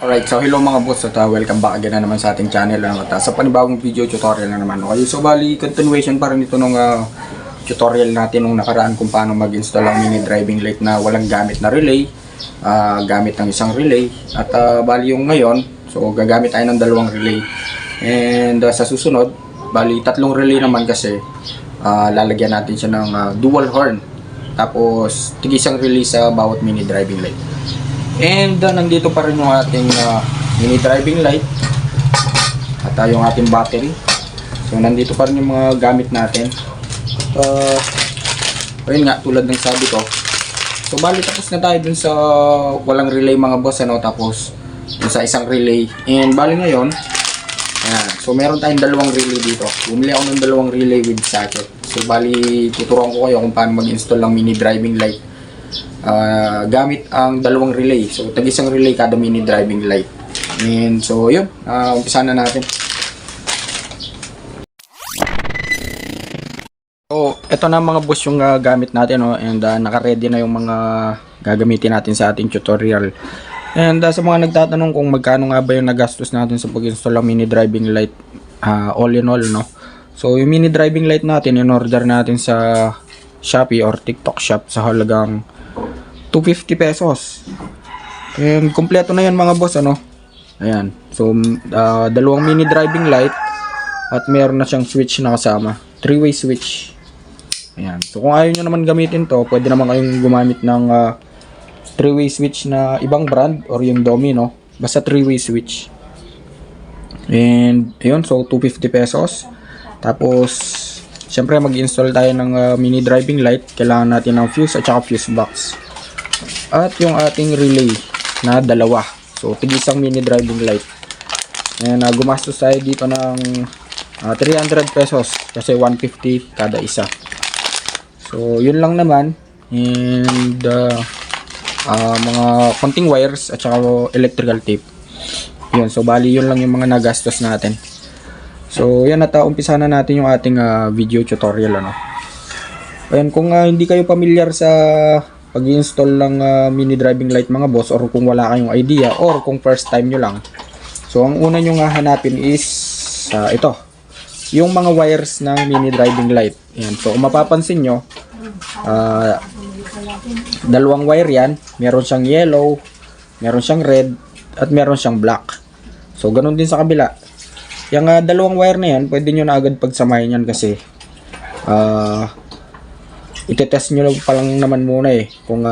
Alright, so hello mga boss at welcome back again na naman sa ating channel at sa panibagong video tutorial na naman. Okay, so bali continuation pa rin ito nung tutorial natin nung nakaraan kung paano mag-install ang mini driving light na walang gamit na relay, gamit ng isang relay. At bali yung ngayon, so gagamit tayo ng dalawang relay. And sa susunod, bali tatlong relay naman kasi lalagyan natin siya ng dual horn. Tapos tig-isang relay sa bawat mini driving light. And nandito pa rin yung ating mini driving light at yung ating battery. So nandito pa rin yung mga gamit natin. Ayun nga, tulad ng sabi ko. So bali tapos na tayo dun sa walang relay mga boss, ano, tapos dun sa isang relay. And bali ngayon, ayan, so meron tayong dalawang relay dito. Bumili ako ng dalawang relay with socket. So bali tuturuan ko kayo kung paano mag-install ng mini driving light gamit ang dalawang relay. So tag-isang relay kada mini driving light. And so yun, umpisa na natin. So eto na mga boss yung gamit natin, no? And naka-ready na yung mga gagamitin natin sa ating tutorial. And sa mga nagtatanong kung magkano nga ba yung nagastos natin sa pag-install ng mini driving light, all in all, no? So yung mini driving light natin, in-order natin sa Shopee or TikTok shop sa halagang 250 pesos. And kompleto na yan mga boss, ano. Ayan. So dalawang mini driving light at meron na siyang switch na kasama. 3-way switch. Ayan. So kung ayaw nyo naman gamitin to, pwede naman kayong gumamit ng 3-way switch na ibang brand or yung Domino. Basta 3-way switch. And ayun, so 250 pesos. Tapos syempre mag-install tayo ng mini driving light. Kailangan natin ng fuse at saka fuse box. At yung ating relay na dalawa. So tig-isang mini driving light. And gumastos tayo dito ng 300 pesos kasi 150 kada isa. So yun lang naman. And mga konting wires at saka electrical tape. Yun, so bali yun lang yung mga nagastos natin. So yan, at umpisa na natin yung ating video tutorial, ano. Ayan, kung hindi kayo familiar sa pag-install ng mini driving light mga boss, or kung wala kayong idea or kung first time nyo lang, so ang una nyo nga hanapin is ito, yung mga wires ng mini driving light. Ayan, so kung mapapansin nyo, dalawang wire yan. Meron siyang yellow, meron siyang red, at meron siyang black. So ganun din sa kabila. Yung dalawang wire na yan, pwede nyo na agad pagsamahin yan kasi itetest nyo pa lang naman muna kung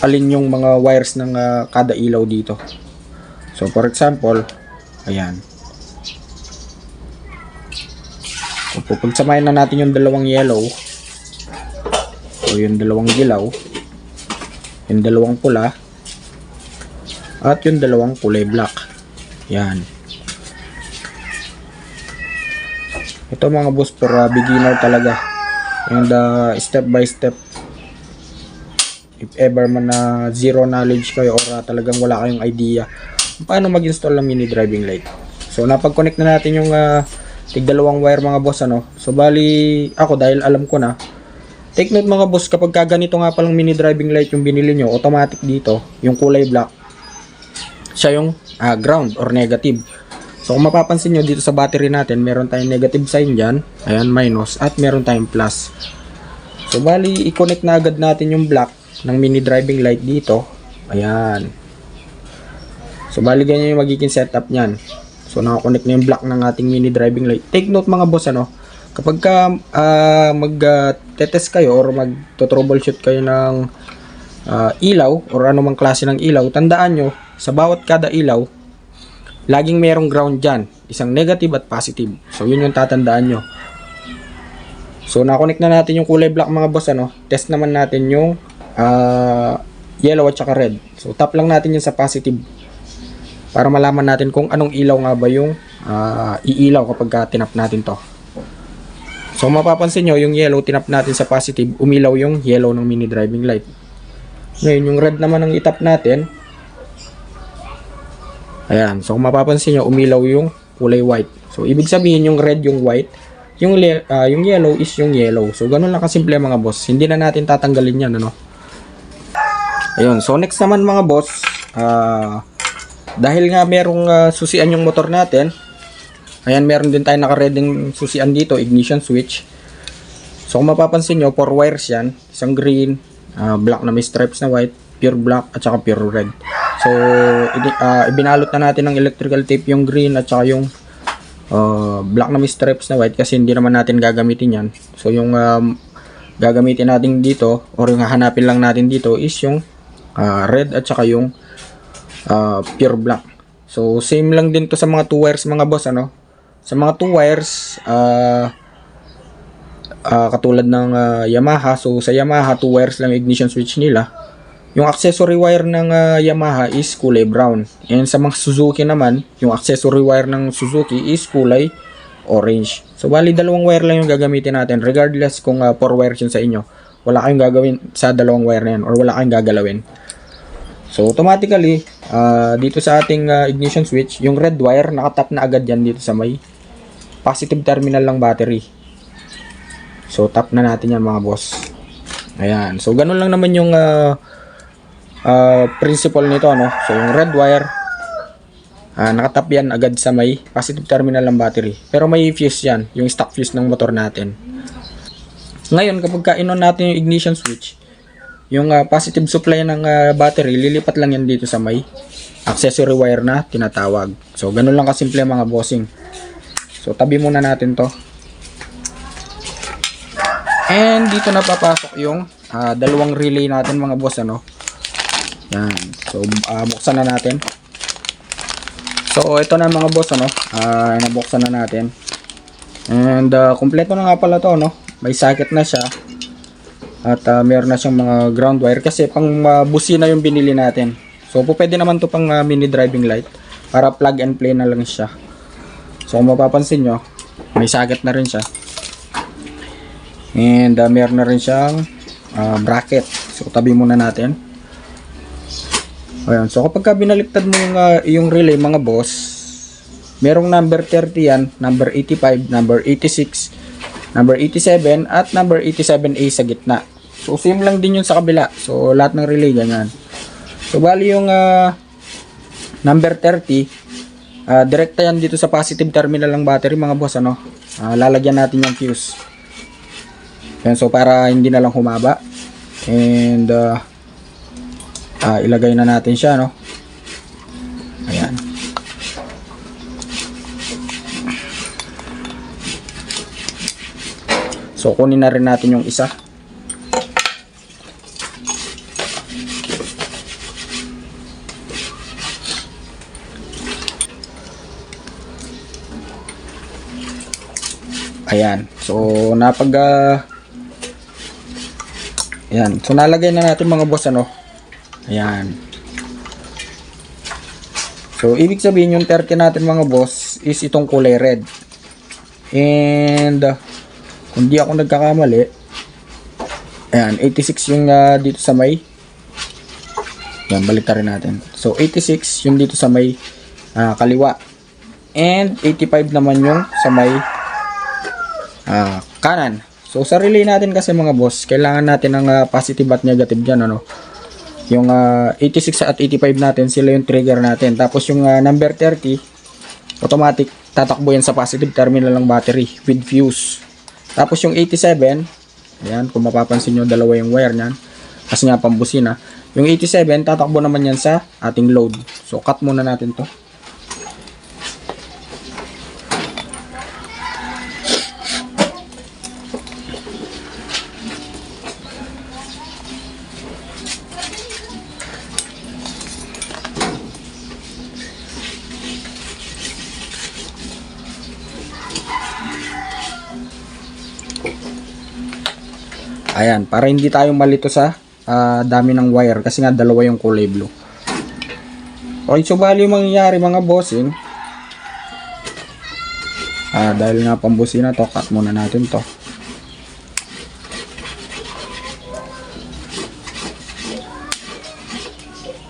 alin yung mga wires ng kada ilaw dito. So for example, ayan, kung pagsamahin na natin yung dalawang yellow, so yung dalawang dilaw, yung dalawang pula, at yung dalawang kulay black. Yan. Ito mga boss, for beginner talaga. And step by step, if ever man na zero knowledge kayo or talagang wala kayong idea paano mag-install ng mini driving light. So napag-connect na natin yung tig-dalawang wire mga boss, ano. So bali ako, dahil alam ko na, take note mga boss, kapag ganito nga palang mini driving light yung binili nyo, automatic dito yung kulay black siya yung ground or negative. So kung mapapansin nyo dito sa battery natin, meron tayong negative sign dyan, ayan, minus, at meron tayong plus. So bali i-connect na agad natin yung black ng mini driving light dito. Ayan. So bali ganyan yung magiging setup nyan. So nakakonect na yung black ng ating mini driving light. Take note mga boss, ano, kapag ka mag-test kayo or mag-troubleshoot kayo ng ilaw or anumang klase ng ilaw, tandaan nyo, sa bawat kada ilaw, laging merong ground dyan, isang negative at positive. So yun yung tatandaan nyo. So nakonect na natin yung kulay black mga boss, ano. Test naman natin yung yellow at saka red. So tap lang natin yun sa positive para malaman natin kung anong ilaw nga ba yung iilaw kapag tinap natin to. So mapapansin nyo, yung yellow tinap natin sa positive, umilaw yung yellow ng mini driving light. Ngayon yung red naman ang itap natin, ayan, so kung mapapansin nyo, umilaw yung kulay white. So ibig sabihin yung red yung white, yung yellow is yung yellow. So ganun lang kasimple mga boss. Hindi na natin tatanggalin yan, ano. Ayun, so next naman mga boss, Dahil nga merong susian yung motor natin, ayan, meron din tayo naka-reading susian dito, ignition switch. So kung mapapansin nyo, 4 wires yan, isang green, black na may stripes na white, pure black at saka pure red. So ibinalot na natin ng electrical tape yung green at saka yung black na may stripes na white kasi hindi naman natin gagamitin yan. So yung gagamitin natin dito or yung hahanapin lang natin dito is yung red at saka yung pure black. So same lang din to sa mga 2 wires mga boss, ano. Sa mga 2 wires katulad ng Yamaha, so sa Yamaha 2 wires lang ignition switch nila. Yung accessory wire ng Yamaha is kulay brown. And sa mga Suzuki naman, yung accessory wire ng Suzuki is kulay orange. So bali 2 wire lang yung gagamitin natin regardless kung 4 wires yun sa inyo. Wala kayong gagawin sa 2 wire na yan or wala kayong gagalawin. So automatically dito sa ating ignition switch, yung red wire nakatap na agad yan dito sa may positive terminal ng battery. So tap na natin yan mga boss. Ayan. So ganun lang naman yung principle nito, no. So yung red wire nakatap yan agad sa may positive terminal ng battery. Pero may fuse yan, yung stock fuse ng motor natin. Ngayon kapag ka-on natin yung ignition switch, yung positive supply ng battery, lilipat lang yan dito sa may accessory wire na tinatawag. So ganun lang kasimple mga bossing. So tabi muna natin to. And dito na papasok yung 2 relay natin mga boss, ano. Yan. So buksan na natin. So ito na mga boss, ano. Nabuksan na natin. And kompleto na nga pala to, no. May socket na siya. At meron na siyang mga ground wire kasi pang busina yung binili natin. So pwede naman to pang mini driving light para plug and play na lang siya. So kung mapapansin nyo, may socket na rin siya. And meron na rin siyang bracket. So tabi muna natin. Ayan. So kapag binaliktad mo yung relay mga boss, merong number 30 yan, number 85, number 86, number 87 at number 87A sa gitna. So same lang din yun sa kabila. So lahat ng relay ganyan. So bali yung number 30, direkta yan dito sa positive terminal ng battery mga boss, ano. Lalagyan natin yung fuse. Yan, so para hindi na lang humaba. And ilagay na natin siya, no. Ayan. So kunin na rin natin yung isa. Ayan. So ayan. So nalagay na natin mga boss, ano. Ayan. So ibig sabihin yung 30 natin mga boss is itong kulay red. And kung di ako nagkakamali, ayan, 86 yung dito sa may, yan, balik rin natin. So 86 yung dito sa may kaliwa. And 85 naman yung sa may kanan. So sa relay natin kasi mga boss, kailangan natin ng positive at negative dyan, ano. Yung 86 at 85 natin, sila yung trigger natin. Tapos yung number 30, automatic tatakbo yan sa positive terminal ng battery with fuse. Tapos yung 87, ayan, kung mapapansin nyo, dalawa yung wire nyan kasi nga pambusina. Yung 87, tatakbo naman yan sa ating load. So cut muna natin to. Ayan, para hindi tayo malito sa dami ng wire kasi nga dalawa yung kulay blue. Okay, so bali yung mangyayari mga bossing, dahil nga pambusina to, cut muna natin to.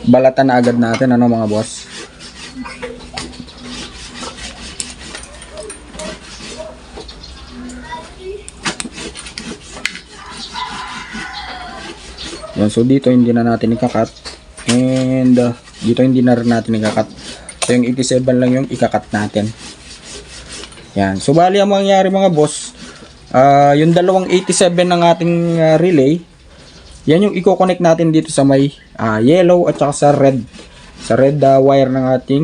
Balatan na agad natin, ano mga boss. Yan, so dito hindi na natin ikakat, and dito hindi na rin natin ikakat So yung 87 lang yung ikakat natin. Yan. So bali ang mangyayari mga boss, yung dalawang 87 ng ating relay, yan yung i-connect natin dito sa may yellow at saka sa red. Sa red wire ng ating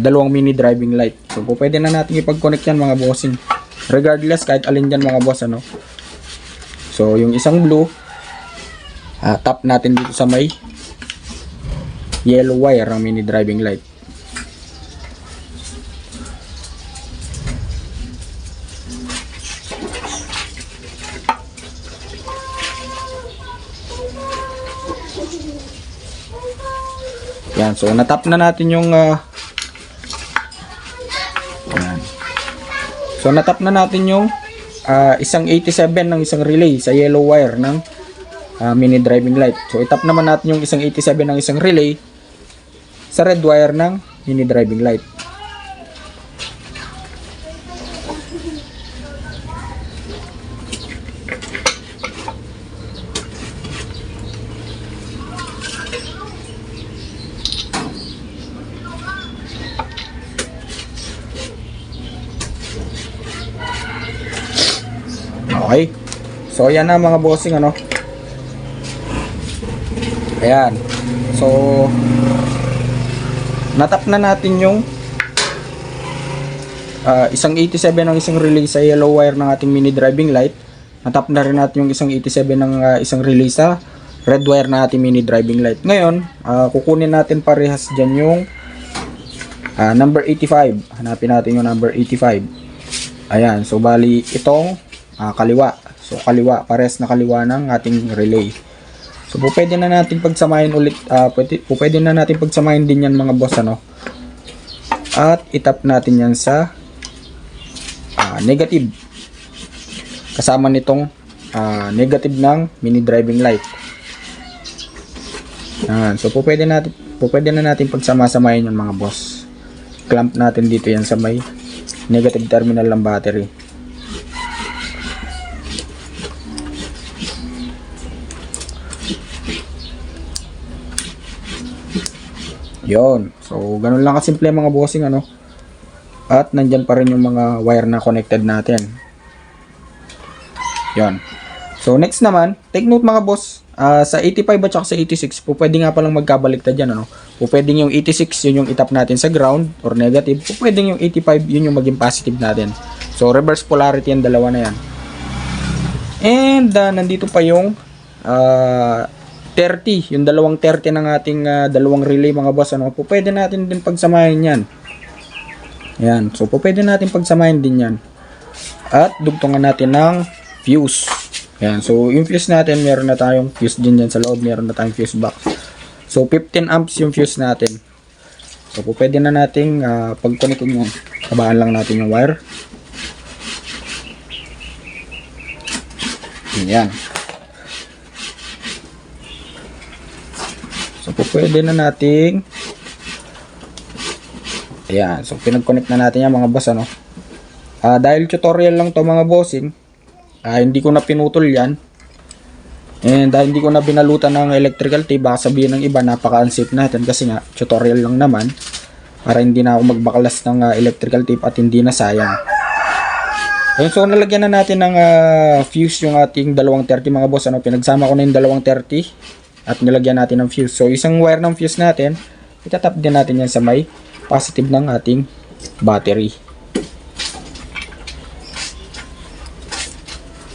dalawang mini driving light. So pwede na natin ipag-connect yan mga bossing. Regardless kahit alin dyan mga boss ano. So yung isang blue, tap natin dito sa may yellow wire ng mini driving light. Yan, so natap na natin yung yan. So natap na natin yung isang 87 ng isang relay sa yellow wire ng mini driving light. So itap naman natin yung isang 87 ng isang relay sa red wire ng mini driving light. Okay. So ayan na mga bossing ano. Ayan. So natap na natin yung isang 87 ng isang relay sa yellow wire ng ating mini driving light. Natap na rin natin yung isang 87 ng isang relay sa red wire na ating mini driving light. Ngayon, kukunin natin parehas dyan yung number 85. Hanapin natin yung number 85. Ayan. So bali itong kaliwa. So kaliwa, pares na kaliwa ng ating relay. So pwede na natin pagsamahin ulit, pwede na natin pagsamahin din yan mga boss ano. At itap natin yan sa negative. Kasama nitong negative ng mini driving light. Yan. So pwede na natin pagsama-samahin yan mga boss. Clamp natin dito yan sa may negative terminal ng battery. Yon. So, ganun lang kasimple mga bossing ano. At nandyan pa rin yung mga wire na connected natin. Yon. So, next naman, take note mga boss, sa 85 at saka sa 86, pwede nga palang magkabaliktad yan ano. Pwedeng yung 86, yun yung itap natin sa ground or negative. Pwedeng yung 85, yun yung maging positive natin. So, reverse polarity yung dalawa na yan. And, nandito pa yung 30, yung dalawang 30 ng ating dalawang relay mga boss ano, pwede natin din pagsamahin yan. Yan, so pwede natin pagsamahin din yan. At dugtungan natin ng fuse. Yan, so yung fuse natin, meron na tayong fuse din dyan sa loob, meron na tayong fuse box. So 15 amps yung fuse natin. So pwede na nating pag-connect yung kabaan lang natin yung wire. Yan. So, pwede na nating ayan. So, pinag-connect na natin yan mga boss ano. Dahil tutorial lang to mga bossing, hindi ko na pinutol yan. And dahil hindi ko na binalutan ng electrical tape, baka sabihin ng iba napaka-unsafe natin kasi nga tutorial lang naman. Para hindi na ako magbakalas ng electrical tape at hindi na sayang. Ayun, so nalagyan na natin ng fuse yung ating dalawang 30 mga boss ano. Pinagsama ko na yung dalawang 30 at nilagyan natin ng fuse. So, isang wire ng fuse natin, itatap din natin yan sa may positive ng ating battery.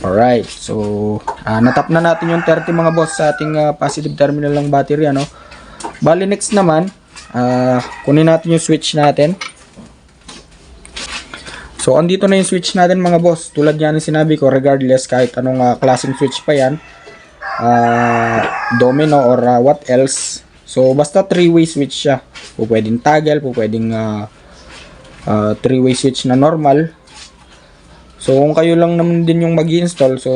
Alright. So, natap na natin yung 30 mga boss sa ating positive terminal ng battery. Ano? Bali, next naman, kunin natin yung switch natin. So, andito na yung switch natin mga boss. Tulad yan yung sinabi ko, regardless kahit anong klaseng switch pa yan. Domino or what else. So basta 3-way switch siya. Pwedeng toggle, pwedeng 3-way switch na normal. So kung kayo lang naman din yung mag-install, so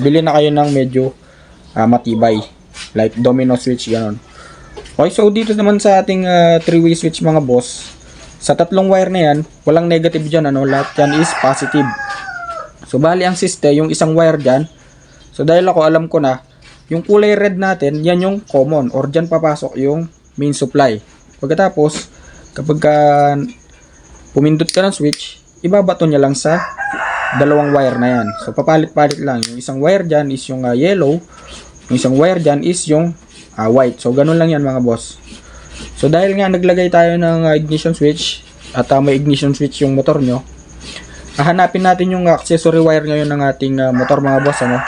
bili na kayo ng medyo matibay, like domino switch ganon. Okay, so dito naman sa ating 3-way switch mga boss, sa tatlong wire na yan, walang negative dyan ano, lahat yan is positive. So bali ang siste, yung isang wire dyan. So dahil ako alam ko na, yung kulay red natin, yan yung common or dyan papasok yung main supply. Pagkatapos, kapag pumindot ka ng switch, ibabato niya lang sa dalawang wire na yan. So papalit-palit lang. Yung isang wire dyan is yung yellow, yung isang wire dyan is yung white. So ganun lang yan mga boss. So dahil nga naglagay tayo ng ignition switch at may ignition switch yung motor nyo, hahanapin natin yung accessory wire ngayon ng ating motor mga boss, ano?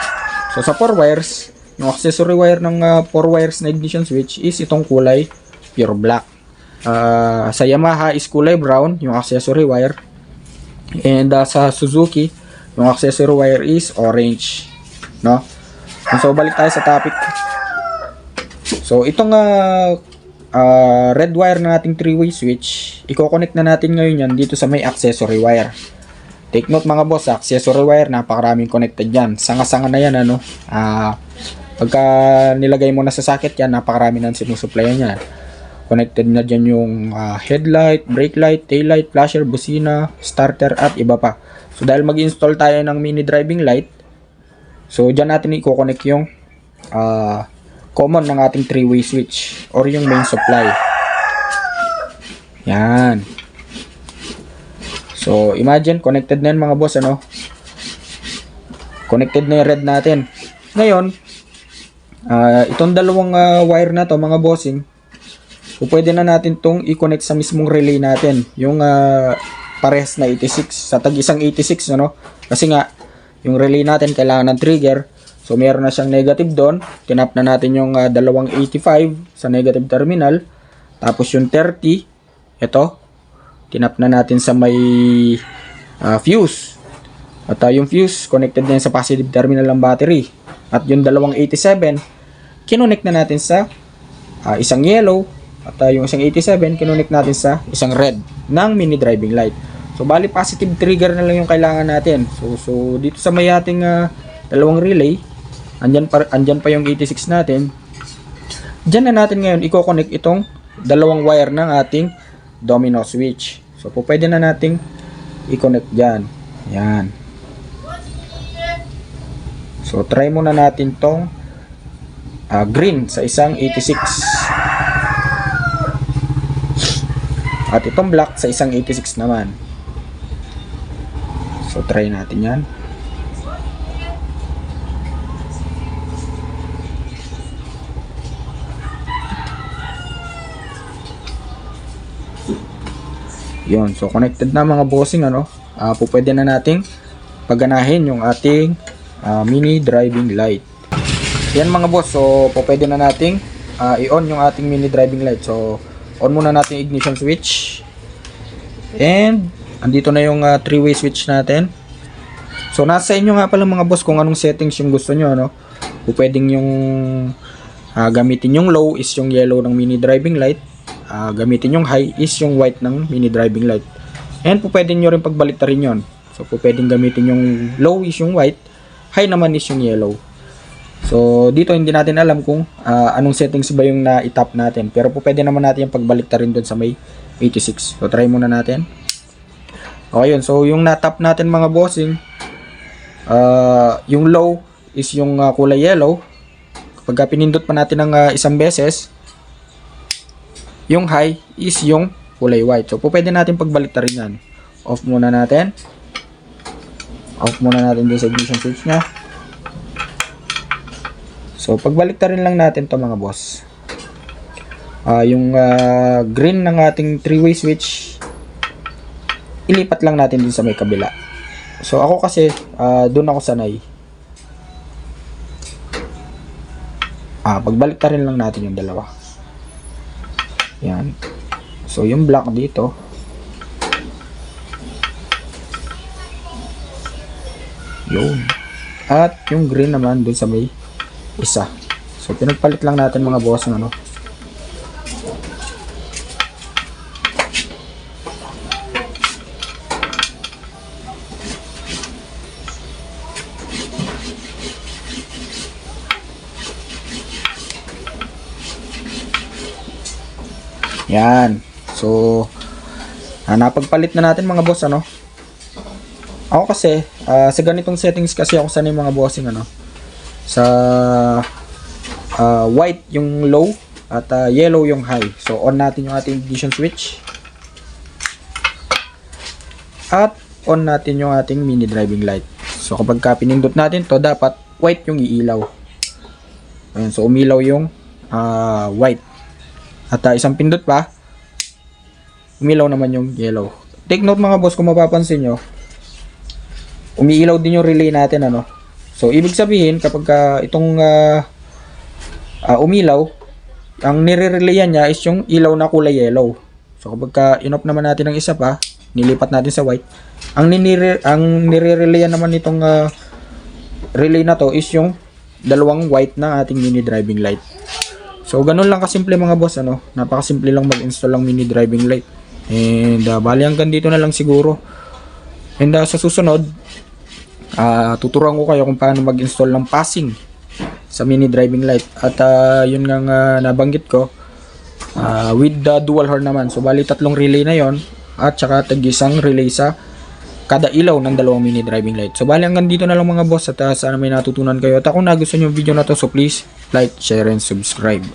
So sa 4 wires, yung accessory wire ng 4 wires na ignition switch is itong kulay pure black. Sa Yamaha is kulay brown yung accessory wire, and sa Suzuki yung accessory wire is orange, no? So balik tayo sa topic. So itong red wire ng ating 3-way switch, i-connect na natin ngayon yan dito sa may accessory wire. Take note mga boss, accessory wire, napakaraming connected yan. Sanga-sanga na yan, ano? Pagka nilagay mo na sa socket yan, napakarami na sinusuplayan yan. Connected na dyan yung headlight, brake light, tail light, flasher, busina, starter, at iba pa. So dahil mag-install tayo ng mini driving light, so dyan natin i-connect yung common ng ating 3-way switch or yung main supply. Yan. So imagine, connected na yan mga boss, ano? Connected na yung red natin. Ngayon, itong dalawang wire na to mga bossing, so pwede na natin tong i-connect sa mismong relay natin, yung parehas na 86, sa tag isang 86, ano? Kasi nga yung relay natin kailangan ng trigger, so meron na siyang negative doon. Tinap na natin yung dalawang 85 sa negative terminal, tapos yung 30 ito tinap na natin sa may fuse, at yung fuse connected na sa positive terminal ng battery, at yung dalawang 87 kinonect na natin sa isang yellow, at yung isang 87 kinonect natin sa isang red ng mini driving light. So bali positive trigger na lang yung kailangan natin. So dito sa may ating dalawang relay, andyan pa yung 86 natin. Diyan na natin ngayon i-connect itong dalawang wire ng ating domino switch. So pwede na nating i-connect dyan. Yan. So try muna natin tong green sa isang 86. At itong black sa isang 86 naman. So try natin yan. Yun, so connected na mga bossing, ano? Pwede na nating pagganahin yung ating mini driving light. Yan mga boss, so pwede na nating i-on yung ating mini driving light. So on muna natin ignition switch, and andito na yung 3-way switch natin. So nasa inyo nga pala mga boss kung anong settings yung gusto nyo, ano? Pwedeng yung gamitin yung low is yung yellow ng mini driving light, gamitin yung high is yung white ng mini driving light, and pwede nyo rin pagbaliktarin yon. So pwedeng gamitin yung low is yung white, high naman is yung yellow. So dito hindi natin alam kung anong settings ba yung na-tap natin, pero pwede naman natin yung pagbaliktarin doon sa may 86. So try muna natin. Okay yun, so yung na-tap natin mga bossing, yung low is yung kulay yellow. Kapag pinindot pa natin ng isang beses, yung high is yung kulay white. So pwede natin pagbaliktarin yan. Off muna natin. Off muna natin din sa ignition switch nya. So pagbaliktarin lang natin to mga boss. Yung green ng ating 3-way switch, ilipat lang natin din sa may kabila. So ako kasi doon ako sanay. Pagbaliktarin lang natin yung dalawa. Yan. So yung black dito, yun, at yung green naman dun sa may isa. So pinagpalit lang natin mga boss ng ano. Yan. So napagpalit na natin mga boss, ano. Ako kasi sa ganitong settings kasi ako sanay mga bossing, ano. Sa white yung low at yellow yung high. So on natin yung ating ignition switch. at on natin yung ating mini driving light. So kapag pinindot natin to, dapat white yung iilaw. Ayan, so umilaw yung white. At isang pindot pa, umilaw naman yung yellow. Take note mga boss, kung mapapansin nyo, umiilaw din yung relay natin, ano. So ibig sabihin, kapag itong umilaw, ang nire-relayan niya is yung ilaw na kulay yellow. So kapag in-off naman natin ng isa pa, nilipat natin sa white, ang nire-relayan naman nitong relay na to is yung dalawang white na ating mini driving light. So ganun lang kasimple mga boss, ano. Napakasimple lang mag-install ng mini driving light. And bali hanggang dito na lang siguro. And sa susunod, tuturuan ko kayo kung paano mag-install ng passing sa mini driving light. At yun nga nabanggit ko, with the dual horn naman. So bali tatlong relay na yon, at saka tag-isang relay sa kada ilaw ng dalawang mini driving light. So bali hanggang dito na lang mga boss, at sana may natutunan kayo. At kung nagustuhan yung video na to, so please like, share, and subscribe.